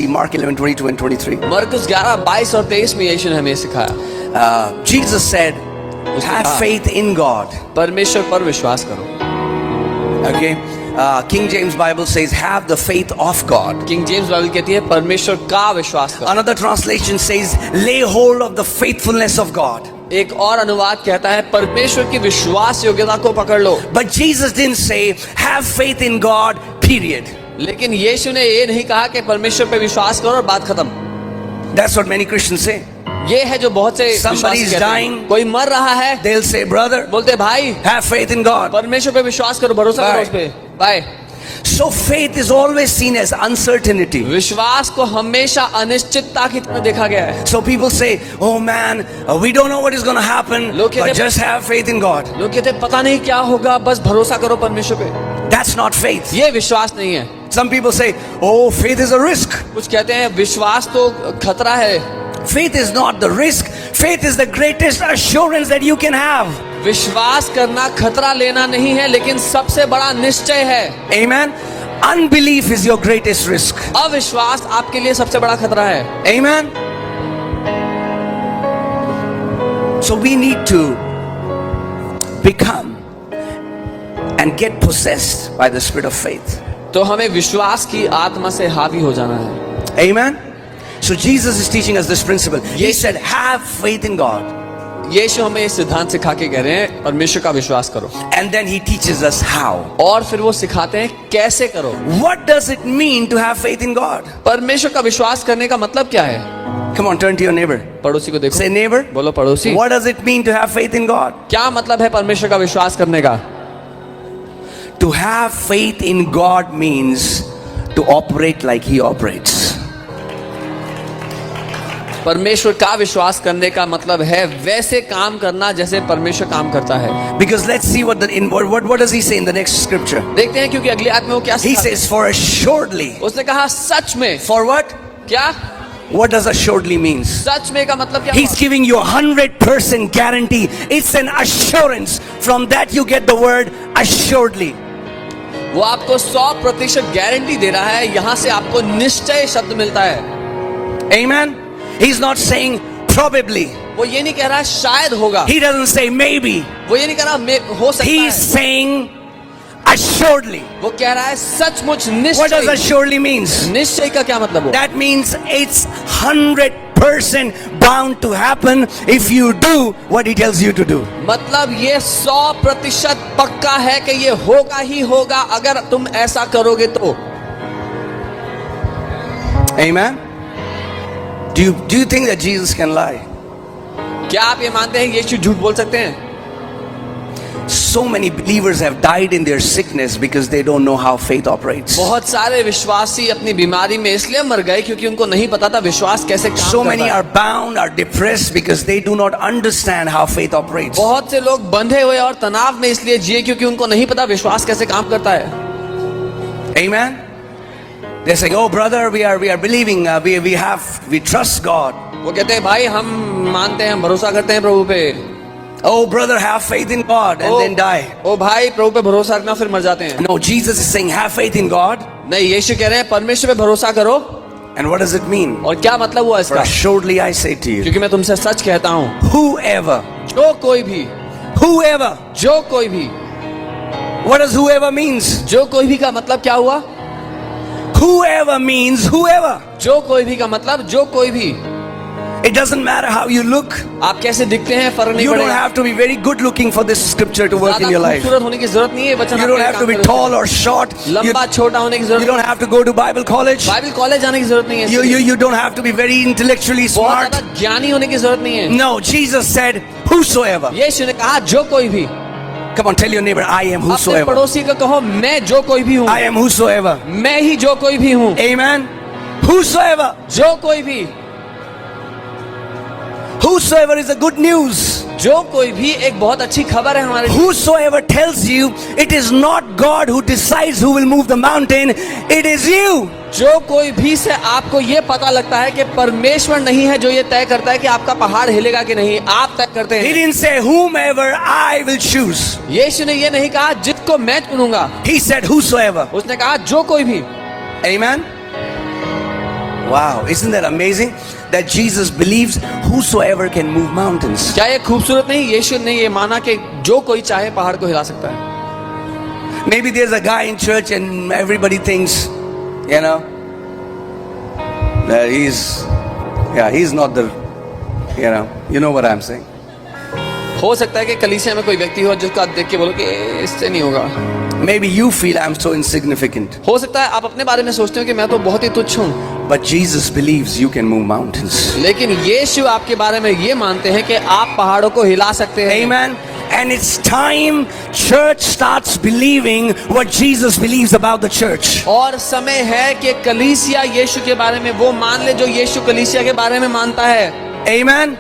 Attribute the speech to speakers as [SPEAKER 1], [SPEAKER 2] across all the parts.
[SPEAKER 1] see Mark 11, 22 and 23.
[SPEAKER 2] मरकुस 11, 22 और 23 में यीशु ने हमें सिखाया,
[SPEAKER 1] Jesus said, have faith in God.
[SPEAKER 2] परमेश्वर पर विश्वास करो.
[SPEAKER 1] Okay. King James Bible says, have the faith of God.
[SPEAKER 2] King James Bible कहती है परमेश्वर का विश्वास करो.
[SPEAKER 1] Another translation says, lay hold of the faithfulness of God.
[SPEAKER 2] एक और अनुवाद कहता है परमेश्वर की विश्वास योग्यता को पकड़ लो.
[SPEAKER 1] But Jesus didn't say, have faith in God, period.
[SPEAKER 2] लेकिन यीशु ने ये नहीं कहा कि परमेश्वर पे विश्वास करो और बात खत्म.
[SPEAKER 1] That's what many Christians say.
[SPEAKER 2] ये है जो बहुत से
[SPEAKER 1] Somebody is dying.
[SPEAKER 2] कोई मर रहा है,
[SPEAKER 1] They'll say, brother,
[SPEAKER 2] बोलते भाई
[SPEAKER 1] have faith in God.
[SPEAKER 2] परमेश्वर पे विश्वास करो, भरोसा करो
[SPEAKER 1] Bye.
[SPEAKER 2] उस पे. Bye.
[SPEAKER 1] So faith is always seen as uncertainty.
[SPEAKER 2] विश्वास को हमेशा अनिश्चितता की तरह देखा गया है.
[SPEAKER 1] So people say, oh man, we don't know what is going to happen,
[SPEAKER 2] लोग कहते
[SPEAKER 1] but just have faith in God.
[SPEAKER 2] लोग कहते पता नहीं क्या होगा, बस भरोसा करो परमेश्वर पे.
[SPEAKER 1] That's not faith.
[SPEAKER 2] ये विश्वास नहीं है.
[SPEAKER 1] Some people say, oh, faith is a risk.
[SPEAKER 2] कुछ कहते हैं विश्वास तो खतरा है.
[SPEAKER 1] Faith is not the risk. Faith is the greatest assurance that you can have.
[SPEAKER 2] विश्वास करना खतरा लेना नहीं है, लेकिन सबसे बड़ा निश्चय है.
[SPEAKER 1] Amen. Unbelief is your greatest risk.
[SPEAKER 2] अविश्वास आपके लिए सबसे बड़ा खतरा है.
[SPEAKER 1] Amen. So we need to become and get possessed by the spirit of faith.
[SPEAKER 2] तो हमें विश्वास की आत्मा से हावी हो जाना है.
[SPEAKER 1] Amen. So Jesus is teaching us this principle. He said, have faith in God.
[SPEAKER 2] यीशु हमें इस सिद्धांत सिखा के कह रहे हैं परमेश्वर का विश्वास करो.
[SPEAKER 1] And then he teaches us how.
[SPEAKER 2] और फिर वो सिखाते हैं कैसे करो.
[SPEAKER 1] What does it mean to have faith in God?
[SPEAKER 2] परमेश्वर का विश्वास करने का मतलब क्या है?
[SPEAKER 1] Come on, turn to your neighbor.
[SPEAKER 2] पड़ोसी को देखो.
[SPEAKER 1] Say, neighbor.
[SPEAKER 2] बोलो पड़ोसी.
[SPEAKER 1] What does it mean to have faith in God?
[SPEAKER 2] क्या मतलब है परमेश्वर का विश्वास करने का?
[SPEAKER 1] To have faith in God means to operate like he operates.
[SPEAKER 2] परमेश्वर का विश्वास करने का मतलब है वैसे काम करना जैसे परमेश्वर काम करता है.
[SPEAKER 1] Because let's see what does he say in the next scripture?
[SPEAKER 2] देखते हैं क्योंकि अगली आयत में वो क्या
[SPEAKER 1] He
[SPEAKER 2] सिखाता है.
[SPEAKER 1] says, for assuredly.
[SPEAKER 2] उसने कहा सच में.
[SPEAKER 1] For what?
[SPEAKER 2] क्या?
[SPEAKER 1] What does assuredly means?
[SPEAKER 2] सच में का मतलब क्या?
[SPEAKER 1] He's giving you 100% guarantee. It's an assurance. From that you get the word assuredly.
[SPEAKER 2] वो आपको 100% गारंटी दे रहा है. यहाँ से आपको निश्चय शब्द मिलता है.
[SPEAKER 1] Amen. He's not saying probably.
[SPEAKER 2] वो ये नहीं कह रहा है शायद होगा.
[SPEAKER 1] He doesn't say maybe.
[SPEAKER 2] वो ये नहीं कह रहा हो सकता
[SPEAKER 1] He's
[SPEAKER 2] है.
[SPEAKER 1] saying assuredly.
[SPEAKER 2] वो कह रहा है सचमुच
[SPEAKER 1] What does
[SPEAKER 2] निश्चय.
[SPEAKER 1] assuredly means?
[SPEAKER 2] निश्चय का क्या मतलब हो?
[SPEAKER 1] That means it's 100% bound to happen if you do what he tells you to do.
[SPEAKER 2] मतलब ये 100% पक्का है कि ये होगा ही होगा अगर तुम ऐसा करोगे तो.
[SPEAKER 1] Amen. Do you think that Jesus can lie?
[SPEAKER 2] क्या आप ये मानते हैं यीशु झूठ बोल सकते हैं?
[SPEAKER 1] So many believers have died in their sickness because they don't know how faith operates.
[SPEAKER 2] बहुत सारे विश्वासी अपनी बीमारी में इसलिए मर गए क्योंकि उनको नहीं पता था विश्वास कैसे काम
[SPEAKER 1] So
[SPEAKER 2] करता
[SPEAKER 1] many
[SPEAKER 2] है.
[SPEAKER 1] are bound, are depressed because they do not understand how faith operates.
[SPEAKER 2] बहुत से लोग बंधे हुए और तनाव में इसलिए जिए क्योंकि उनको नहीं पता विश्वास कैसे काम करता है.
[SPEAKER 1] Amen. They say, "Oh brother, we are believing. We trust God."
[SPEAKER 2] वो कहते हैं भाई हम मानते हैं, हम भरोसा करते हैं प्रभु पे.
[SPEAKER 1] Oh brother, have faith in God and then die.
[SPEAKER 2] ओ भाई प्रभु पे भरोसा रखना फिर मर जाते हैं.
[SPEAKER 1] No, Jesus is saying, have faith in God.
[SPEAKER 2] नहीं, यीशु कह रहे हैं परमेश्वर पे भरोसा करो.
[SPEAKER 1] And what does it mean?
[SPEAKER 2] और क्या मतलब हुआ
[SPEAKER 1] For
[SPEAKER 2] इसका?
[SPEAKER 1] assuredly I say to you,
[SPEAKER 2] क्योंकि मैं तुमसे सच कहता हूँ,
[SPEAKER 1] whoever,
[SPEAKER 2] जो कोई भी, जो कोई भी.
[SPEAKER 1] what does whoever means?
[SPEAKER 2] जो कोई भी का मतलब क्या हुआ?
[SPEAKER 1] Whoever means whoever.
[SPEAKER 2] जो कोई भी का मतलब जो कोई भी.
[SPEAKER 1] It doesn't matter how you look.
[SPEAKER 2] आप कैसे दिखते हैं फर्क नहीं
[SPEAKER 1] You don't
[SPEAKER 2] पड़ेगा.
[SPEAKER 1] have to be very good looking for this scripture to work in your
[SPEAKER 2] ज़्यादा
[SPEAKER 1] life.
[SPEAKER 2] खूबसूरत होने की जरूरत नहीं है वचन.
[SPEAKER 1] You don't have to be tall or short. You
[SPEAKER 2] लंबा छोटा होने की जरूरत.
[SPEAKER 1] don't have to go to Bible college.
[SPEAKER 2] Bible college जाने की जरूरत नहीं है.
[SPEAKER 1] You don't have to be very intellectually
[SPEAKER 2] बहुत
[SPEAKER 1] smart.
[SPEAKER 2] ज्यादा ज्ञानी होने की जरूरत नहीं है.
[SPEAKER 1] No, Jesus said, whosoever.
[SPEAKER 2] यीशु ने कहा जो कोई भी.
[SPEAKER 1] Come on, tell your neighbor, I am
[SPEAKER 2] अपने
[SPEAKER 1] whosoever.
[SPEAKER 2] पड़ोसी को कहो मैं जो कोई भी हूँ.
[SPEAKER 1] I am whosoever.
[SPEAKER 2] मैं ही जो कोई भी हूँ.
[SPEAKER 1] Amen. Whosoever.
[SPEAKER 2] जो कोई भी.
[SPEAKER 1] Whosoever is a good news.
[SPEAKER 2] जो कोई भी एक बहुत अच्छी खबर है हमारे लिए.
[SPEAKER 1] Whosoever tells you it is not God who decides who will move the mountain, it is you.
[SPEAKER 2] जो कोई भी से आपको ये पता लगता है कि परमेश्वर नहीं है जो ये तय करता है कि आपका पहाड़ हिलेगा कि नहीं, आप तय करते
[SPEAKER 1] He
[SPEAKER 2] हैं.
[SPEAKER 1] didn't say whomever I will choose.
[SPEAKER 2] यीशु ने ये नहीं कहा जिसको मैं चुनूंगा.
[SPEAKER 1] He said whosoever.
[SPEAKER 2] उसने कहा जो कोई भी.
[SPEAKER 1] Amen. Wow, isn't that amazing? That Jesus believes whosoever can move mountains.
[SPEAKER 2] क्या ये खूबसूरत नहीं? यीशु ने ये माना कि जो कोई चाहे पहाड़ को हिला सकता है.
[SPEAKER 1] Maybe there's a guy in church and everybody thinks, you know, that he's not the, you know what I'm saying.
[SPEAKER 2] हो सकता है कि कलीसिया में कोई व्यक्ति हो जिसको आप देख के बोलो कि इससे नहीं होगा.
[SPEAKER 1] Maybe you feel I'm so insignificant.
[SPEAKER 2] हो सकता है आप अपने बारे में सोचते हो कि मैं तो बहुत ही तुच्छ हूँ.
[SPEAKER 1] But Jesus believes you can move mountains.
[SPEAKER 2] लेकिन यीशु आपके बारे में ये मानते हैं कि आप पहाड़ों को हिला सकते हैं.
[SPEAKER 1] Amen. And it's time church starts believing what Jesus believes about the church.
[SPEAKER 2] और समय है कि कलीसिया यीशु के बारे में वो मान ले जो यीशु कलीसिया के बारे में मानता है.
[SPEAKER 1] Amen.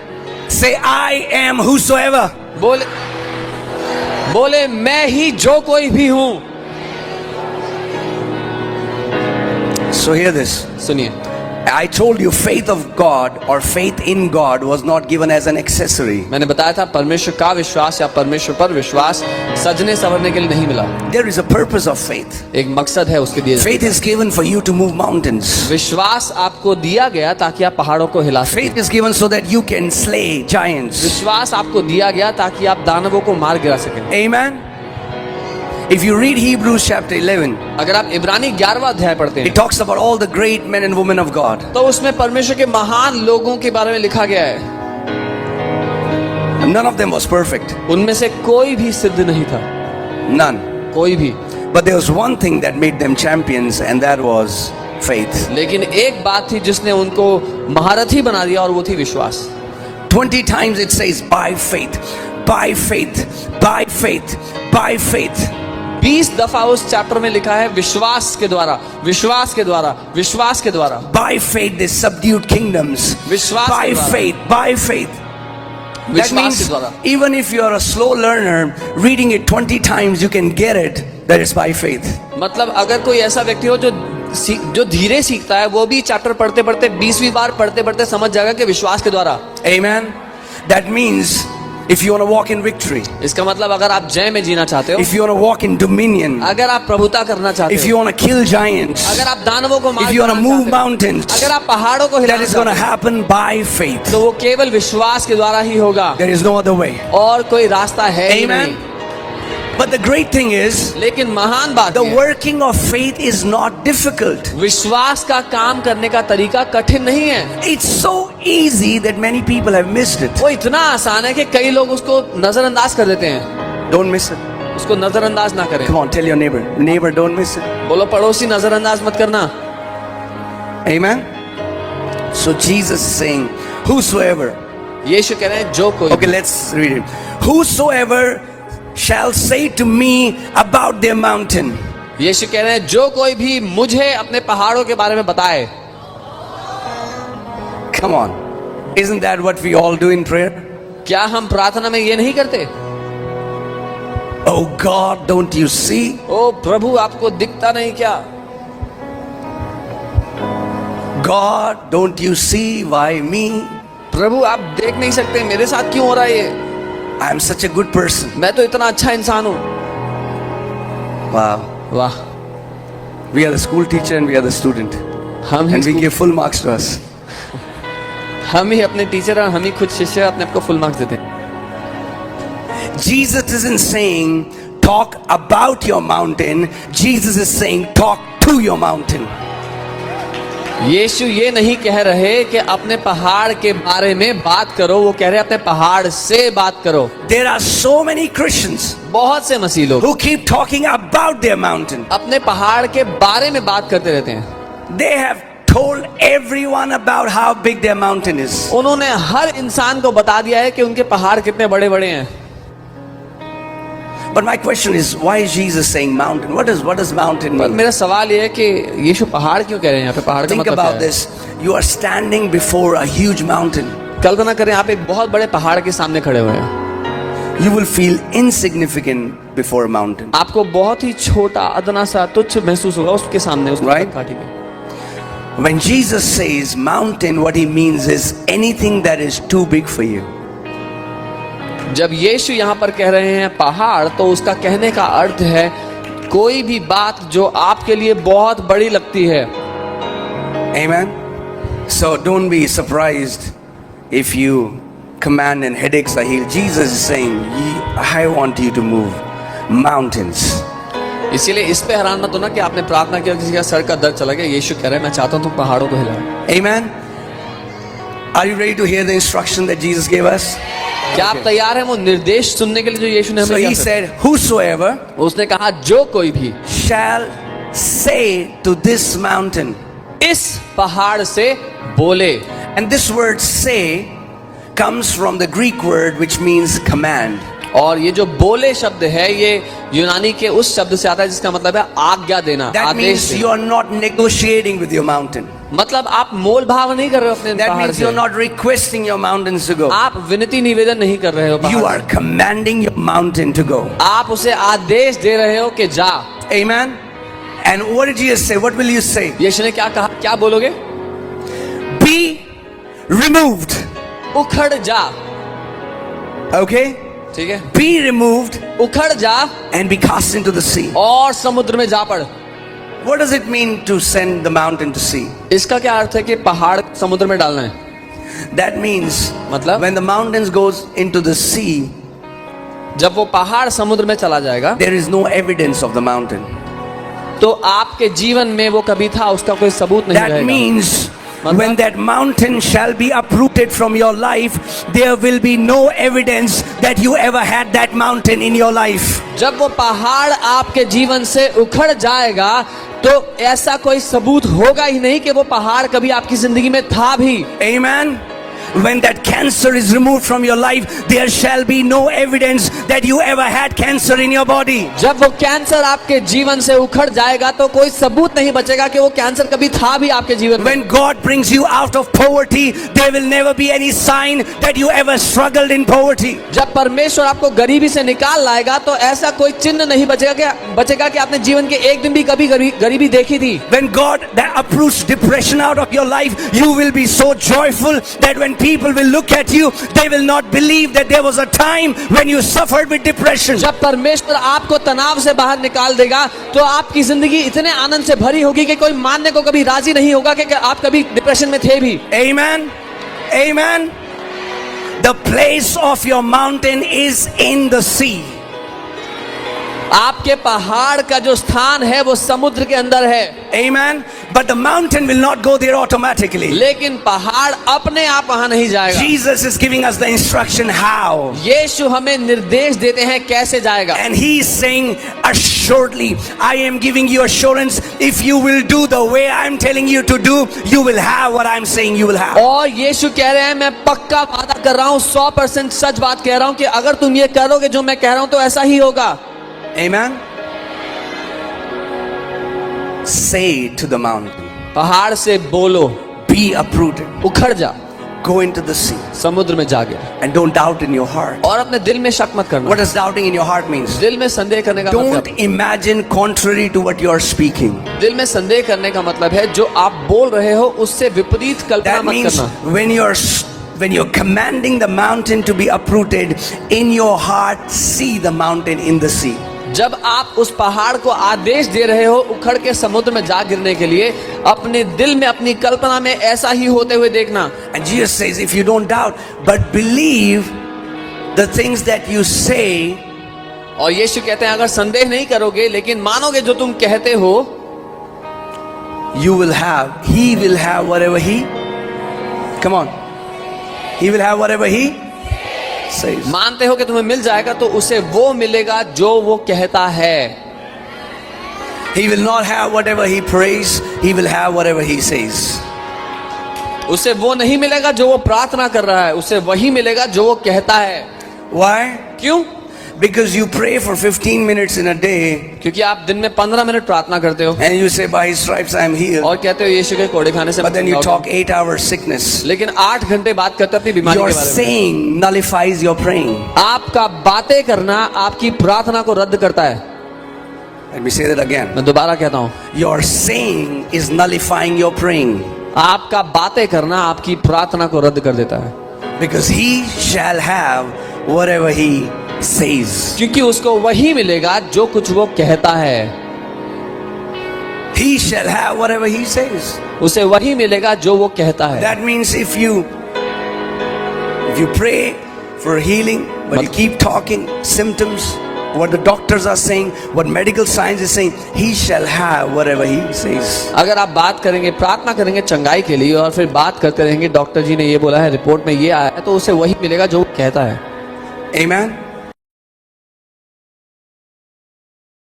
[SPEAKER 1] Say, I am whosoever.
[SPEAKER 2] बोले मैं ही जो कोई भी हूं.
[SPEAKER 1] So hear this.
[SPEAKER 2] सुनिए,
[SPEAKER 1] I told you faith of God or faith in God was not given as an accessory.
[SPEAKER 2] मैंने बताया था परमेश्वर का विश्वास या परमेश्वर पर विश्वास सजने संवरने के लिए नहीं मिला.
[SPEAKER 1] There is a purpose of faith.
[SPEAKER 2] एक मकसद है उसके दिए.
[SPEAKER 1] Faith is given for you to move mountains.
[SPEAKER 2] विश्वास आपको दिया गया ताकि आप पहाड़ों को हिला सकें.
[SPEAKER 1] Faith is given so that you can slay giants.
[SPEAKER 2] विश्वास आपको दिया गया ताकि आप दानवों को मार गिरा सकें.
[SPEAKER 1] Amen. If you read Hebrews chapter 11,
[SPEAKER 2] अगर आप इब्रानी 11वां अध्याय पढ़ते
[SPEAKER 1] it
[SPEAKER 2] हैं
[SPEAKER 1] talks about all the great men and women of God.
[SPEAKER 2] तो उसमें परमेश्वर के महान लोगों के बारे में लिखा गया है.
[SPEAKER 1] None of them was perfect.
[SPEAKER 2] उनमें से कोई भी सिद्ध नहीं था.
[SPEAKER 1] None.
[SPEAKER 2] कोई भी.
[SPEAKER 1] But there was one thing that made them champions, and that was faith.
[SPEAKER 2] लेकिन एक बात थी जिसने उनको महारथी बना दिया और वो थी विश्वास.
[SPEAKER 1] 20 times it says by faith, by faith, by faith, by faith.
[SPEAKER 2] 20 दफा उस चैप्टर में लिखा है विश्वास के द्वारा, विश्वास के द्वारा, विश्वास के द्वारा.
[SPEAKER 1] By faith they subdued kingdoms.
[SPEAKER 2] विश्वास
[SPEAKER 1] By
[SPEAKER 2] के द्वारा.
[SPEAKER 1] faith, by faith. That
[SPEAKER 2] विश्वास के
[SPEAKER 1] means
[SPEAKER 2] द्वारा.
[SPEAKER 1] even if you are a slow learner, reading it 20 times you can get it. That is by faith.
[SPEAKER 2] मतलब अगर कोई ऐसा व्यक्ति हो जो धीरे सीखता है वो भी चैप्टर पढ़ते पढ़ते 20वीं बार पढ़ते पढ़ते समझ जाएगा कि विश्वास के द्वारा.
[SPEAKER 1] Amen. That means if you want to walk in victory,
[SPEAKER 2] इसका मतलब अगर आप जय में जीना चाहते हो,
[SPEAKER 1] if you want to walk in dominion,
[SPEAKER 2] अगर आप प्रभुता करना चाहते
[SPEAKER 1] if
[SPEAKER 2] हो,
[SPEAKER 1] you want to kill giants,
[SPEAKER 2] अगर आप दानवों को मार
[SPEAKER 1] if you want to
[SPEAKER 2] गिराना
[SPEAKER 1] move
[SPEAKER 2] चाहते हो,
[SPEAKER 1] mountains,
[SPEAKER 2] अगर आप पहाड़ों को
[SPEAKER 1] that
[SPEAKER 2] हिलाना
[SPEAKER 1] is going to
[SPEAKER 2] चाहते
[SPEAKER 1] happen by faith.
[SPEAKER 2] हो, तो वो केवल विश्वास के द्वारा ही होगा.
[SPEAKER 1] There is no other way.
[SPEAKER 2] और कोई रास्ता है ही
[SPEAKER 1] Amen.
[SPEAKER 2] नहीं.
[SPEAKER 1] But the great thing is,
[SPEAKER 2] लेकिन महान बात
[SPEAKER 1] the
[SPEAKER 2] है,
[SPEAKER 1] working of faith is not difficult.
[SPEAKER 2] विश्वास का काम करने का तरीका कठिन नहीं है.
[SPEAKER 1] It's so easy that many people have missed it.
[SPEAKER 2] वो इतना आसान है कि कई लोग उसको नजरअंदाज कर देते हैं.
[SPEAKER 1] Don't miss it.
[SPEAKER 2] उसको नजरअंदाज ना करें.
[SPEAKER 1] Come on, tell your neighbor, don't miss it.
[SPEAKER 2] बोलो पड़ोसी नजरअंदाज मत करना.
[SPEAKER 1] Amen. So Jesus is saying, whosoever.
[SPEAKER 2] यीशु कह रहे हैं जो कोई.
[SPEAKER 1] Okay, let's read it. Whosoever shall say to me about their mountain.
[SPEAKER 2] यीशु कह रहे हैं जो कोई भी मुझे अपने पहाड़ों के बारे में बताए.
[SPEAKER 1] Come on. Isn't that what we all do in prayer?
[SPEAKER 2] क्या हम प्रार्थना में ये नहीं करते?
[SPEAKER 1] Oh God, don't you see?
[SPEAKER 2] ओ प्रभु आपको दिखता नहीं क्या?
[SPEAKER 1] God, don't you see why me?
[SPEAKER 2] प्रभु आप देख नहीं सकते मेरे साथ क्यों हो रहा है ये?
[SPEAKER 1] I am such a good person.
[SPEAKER 2] मैं तो इतना अच्छा इंसान हूँ.
[SPEAKER 1] Wow.
[SPEAKER 2] वाह.
[SPEAKER 1] We are the school teacher and we are the student.
[SPEAKER 2] हम
[SPEAKER 1] And we
[SPEAKER 2] he
[SPEAKER 1] give full marks to us.
[SPEAKER 2] हम ही अपने टीचर और हम ही खुद शिष्य अपने आप को फुल मार्क्स देते हैं.
[SPEAKER 1] Jesus isn't saying talk about your mountain. Jesus is saying talk to your mountain.
[SPEAKER 2] यीशु ये नहीं कह रहे कि अपने पहाड़ के बारे में बात करो, वो कह रहे अपने पहाड़ से बात करो.
[SPEAKER 1] There are so many Christians
[SPEAKER 2] बहुत से मसीह लोग
[SPEAKER 1] who keep talking about their mountain.
[SPEAKER 2] अपने पहाड़ के बारे में बात करते रहते हैं.
[SPEAKER 1] They have told everyone about how big their mountain is.
[SPEAKER 2] उन्होंने हर इंसान को बता दिया है कि उनके पहाड़ कितने बड़े बड़े हैं.
[SPEAKER 1] But my question is, why is Jesus saying mountain? What does mountain
[SPEAKER 2] पर
[SPEAKER 1] mean?
[SPEAKER 2] मेरा सवाल ये है कि यीशु पहाड़ क्यों कह रहे हैं यहाँ पे? पहाड़ का
[SPEAKER 1] Think
[SPEAKER 2] मतलब
[SPEAKER 1] about
[SPEAKER 2] क्या है?
[SPEAKER 1] this. You are standing before a huge mountain.
[SPEAKER 2] कल्पना करें आप एक बहुत बड़े पहाड़ के सामने खड़े हुए हैं.
[SPEAKER 1] You will feel insignificant before a mountain.
[SPEAKER 2] आपको बहुत ही छोटा, अदना सा, तुच्छ महसूस होगा उसके सामने, उसके
[SPEAKER 1] Right.
[SPEAKER 2] काठी के.
[SPEAKER 1] When Jesus says mountain, what he means is anything that is too big for you.
[SPEAKER 2] जब यीशु यहाँ पर कह रहे हैं पहाड़, तो उसका कहने का अर्थ है कोई भी बात जो आपके लिए बहुत बड़ी लगती है.
[SPEAKER 1] Amen. So don't be surprised if you command and headaches are healed. Jesus is saying, I want you to move mountains.
[SPEAKER 2] इसीलिए इस पे हैरान मत होना कि आपने प्रार्थना किया किसी का सर का दर्द चला गया। यीशु कह रहे हैं मैं चाहता हूं तुम पहाड़ों को हिलाओ।
[SPEAKER 1] Amen. Are you ready to hear the instruction that Jesus gave us?
[SPEAKER 2] क्या आप तैयार हैं वो निर्देश सुनने के लिए जो यीशु ने
[SPEAKER 1] So
[SPEAKER 2] हमें
[SPEAKER 1] he
[SPEAKER 2] दिया?
[SPEAKER 1] said, whosoever
[SPEAKER 2] उसने कहा जो कोई भी
[SPEAKER 1] shall say to this mountain.
[SPEAKER 2] इस पहाड़ से बोले।
[SPEAKER 1] And this word say comes from the Greek word which means command.
[SPEAKER 2] और ये जो बोले शब्द है ये यूनानी के उस शब्द से आता है जिसका मतलब है आज्ञा देना,
[SPEAKER 1] That
[SPEAKER 2] आदेश
[SPEAKER 1] means
[SPEAKER 2] देना।
[SPEAKER 1] you are not negotiating with your mountain.
[SPEAKER 2] मतलब आप मोल भाव नहीं कर रहे हो अपने
[SPEAKER 1] That
[SPEAKER 2] पहाड़
[SPEAKER 1] means
[SPEAKER 2] से।
[SPEAKER 1] you're not requesting your mountains to go.
[SPEAKER 2] आप विनती निवेदन नहीं कर रहे हो
[SPEAKER 1] You
[SPEAKER 2] पहाड़
[SPEAKER 1] are commanding your mountain to go.
[SPEAKER 2] से। आप उसे आदेश दे रहे हो कि जा।
[SPEAKER 1] Amen. And what did Jesus say? What will you say?
[SPEAKER 2] यीशु ने क्या कहा, क्या बोलोगे?
[SPEAKER 1] Be removed.
[SPEAKER 2] उखड़ जा।
[SPEAKER 1] Okay?
[SPEAKER 2] ठीक है,
[SPEAKER 1] Be removed
[SPEAKER 2] उखड़ जा
[SPEAKER 1] and be cast into the sea.
[SPEAKER 2] और समुद्र में जा पड़।
[SPEAKER 1] What does it mean to send the mountain to sea?
[SPEAKER 2] इसका क्या अर्थ है कि पहाड़ समुद्र में डालना है?
[SPEAKER 1] That means
[SPEAKER 2] मतलब
[SPEAKER 1] when the mountains goes into the sea,
[SPEAKER 2] जब वो पहाड़ समुद्र में चला जाएगा
[SPEAKER 1] there is no evidence of the mountain.
[SPEAKER 2] तो आपके जीवन में वो कभी था उसका कोई सबूत नहीं
[SPEAKER 1] That
[SPEAKER 2] रहेगा।
[SPEAKER 1] means
[SPEAKER 2] मतलब?
[SPEAKER 1] when that mountain shall be uprooted from your life, there will be no evidence that you ever had that mountain in your life.
[SPEAKER 2] जब वो पहाड़ आपके जीवन से उखड़ जाएगा तो ऐसा कोई सबूत होगा ही नहीं कि वो पहाड़ कभी आपकी जिंदगी में था भी।
[SPEAKER 1] Amen. When that cancer is removed from your life, there shall be no evidence that you ever had cancer in your body.
[SPEAKER 2] जब वो कैंसर आपके जीवन से उखड़ जाएगा तो कोई सबूत नहीं बचेगा कि वो कैंसर कभी था भी आपके जीवन में।
[SPEAKER 1] When God brings you out of poverty, there will never be any sign that you ever struggled in poverty.
[SPEAKER 2] जब परमेश्वर आपको गरीबी से निकाल लाएगा तो ऐसा कोई चिन्ह नहीं बचेगा कि आपने जीवन के एक दिन भी कभी गरीबी देखी थी।
[SPEAKER 1] When God that uproots depression out of your life, you will be so joyful that when people will look at you, they will not believe that there was a time when you suffered with depression.
[SPEAKER 2] जब परमेश्वर आपको तनाव से बाहर निकाल देगा तो आपकी जिंदगी इतने आनंद से भरी होगी कि कोई मानने को कभी राजी नहीं होगा कि आप कभी डिप्रेशन में थे भी।
[SPEAKER 1] Amen. Amen. The place of your mountain is in the sea.
[SPEAKER 2] आपके पहाड़ का जो स्थान है वो समुद्र के अंदर है।
[SPEAKER 1] Amen. But the mountain will not go there automatically.
[SPEAKER 2] लेकिन पहाड़ अपने आप वहां नहीं जाएगा।
[SPEAKER 1] Jesus is giving us the instruction how.
[SPEAKER 2] यीशु हमें निर्देश देते हैं कैसे जाएगा।
[SPEAKER 1] And he is saying, assuredly, I am giving you assurance, if you will do the way I am telling you to do, you will have what I am saying you will have.
[SPEAKER 2] और यीशु कह रहे हैं मैं पक्का वादा कर रहा हूँ, 100% सच बात कह रहा हूँ कि अगर तुम ये करोगे जो मैं कह रहा हूँ तो ऐसा ही होगा।
[SPEAKER 1] Amen. Say to the mountain,
[SPEAKER 2] पहाड़ से बोलो
[SPEAKER 1] be uprooted,
[SPEAKER 2] उखड़ जा,
[SPEAKER 1] go into the sea,
[SPEAKER 2] समुद्र में जाके,
[SPEAKER 1] and don't doubt in your heart.
[SPEAKER 2] और अपने दिल में शक मत करना।
[SPEAKER 1] What does doubting in your heart means?
[SPEAKER 2] दिल में संदेह करने का
[SPEAKER 1] Don't
[SPEAKER 2] मतलब,
[SPEAKER 1] imagine contrary to what you are speaking.
[SPEAKER 2] दिल में संदेह करने का मतलब है जो आप बोल रहे हो उससे विपरीत कल्पना
[SPEAKER 1] That
[SPEAKER 2] मत
[SPEAKER 1] means
[SPEAKER 2] करना।
[SPEAKER 1] when you're commanding the mountain to be uprooted, in your heart see the mountain in the sea.
[SPEAKER 2] जब आप उस पहाड़ को आदेश दे रहे हो उखड़ के समुद्र में जा गिरने के लिए, अपने दिल में अपनी कल्पना में ऐसा ही होते हुए देखना।
[SPEAKER 1] And Jesus says, if you don't doubt, but believe the things that you say,
[SPEAKER 2] और यीशु कहते हैं अगर संदेह नहीं करोगे लेकिन मानोगे जो तुम कहते हो,
[SPEAKER 1] you will have, he will have whatever he, come on, he will have whatever he says.
[SPEAKER 2] मानते हो कि तुम्हें मिल जाएगा तो उसे वो मिलेगा जो वो कहता है।
[SPEAKER 1] He will not have whatever he prays, he will have whatever he says.
[SPEAKER 2] उसे वो नहीं मिलेगा जो वो प्रार्थना कर रहा है, उसे वही मिलेगा जो वो कहता है।
[SPEAKER 1] Why?
[SPEAKER 2] क्यों?
[SPEAKER 1] Because you pray for 15 minutes in a day
[SPEAKER 2] क्योंकि आप दिन में 15 मिनट प्रार्थना करते हो
[SPEAKER 1] and you say, by his stripes I am healed.
[SPEAKER 2] और कहते हो यीशु के कोड़े खाने से
[SPEAKER 1] But then you
[SPEAKER 2] मैं
[SPEAKER 1] talk 8 hours sickness.
[SPEAKER 2] लेकिन 8 घंटे बात करते हो अपनी बीमारी
[SPEAKER 1] Your
[SPEAKER 2] के बारे में।
[SPEAKER 1] saying nullifies your praying.
[SPEAKER 2] आपका बातें करना आपकी प्रार्थना को रद्द करता है।
[SPEAKER 1] Let me say that again.
[SPEAKER 2] मैं दोबारा कहता हूँ,
[SPEAKER 1] Your saying is nullifying your praying.
[SPEAKER 2] आपका बातें करना आपकी प्रार्थना को रद्द कर देता है।
[SPEAKER 1] Because he shall have whatever he says.
[SPEAKER 2] क्योंकि उसको वही मिलेगा जो कुछ वो कहता है।
[SPEAKER 1] He shall have whatever he says.
[SPEAKER 2] उसे वही मिलेगा जो वो कहता है।
[SPEAKER 1] That means if you pray for healing, but you keep talking symptoms, what the doctors are saying, what medical science is saying, he shall have whatever he says.
[SPEAKER 2] अगर आप बात करेंगे, प्रार्थना करेंगे चंगाई के लिए और फिर बात करते रहेंगे डॉक्टर जी ने ये बोला है, रिपोर्ट में ये आया है, तो उसे वही मिलेगा जो वो कहता है।
[SPEAKER 1] Amen.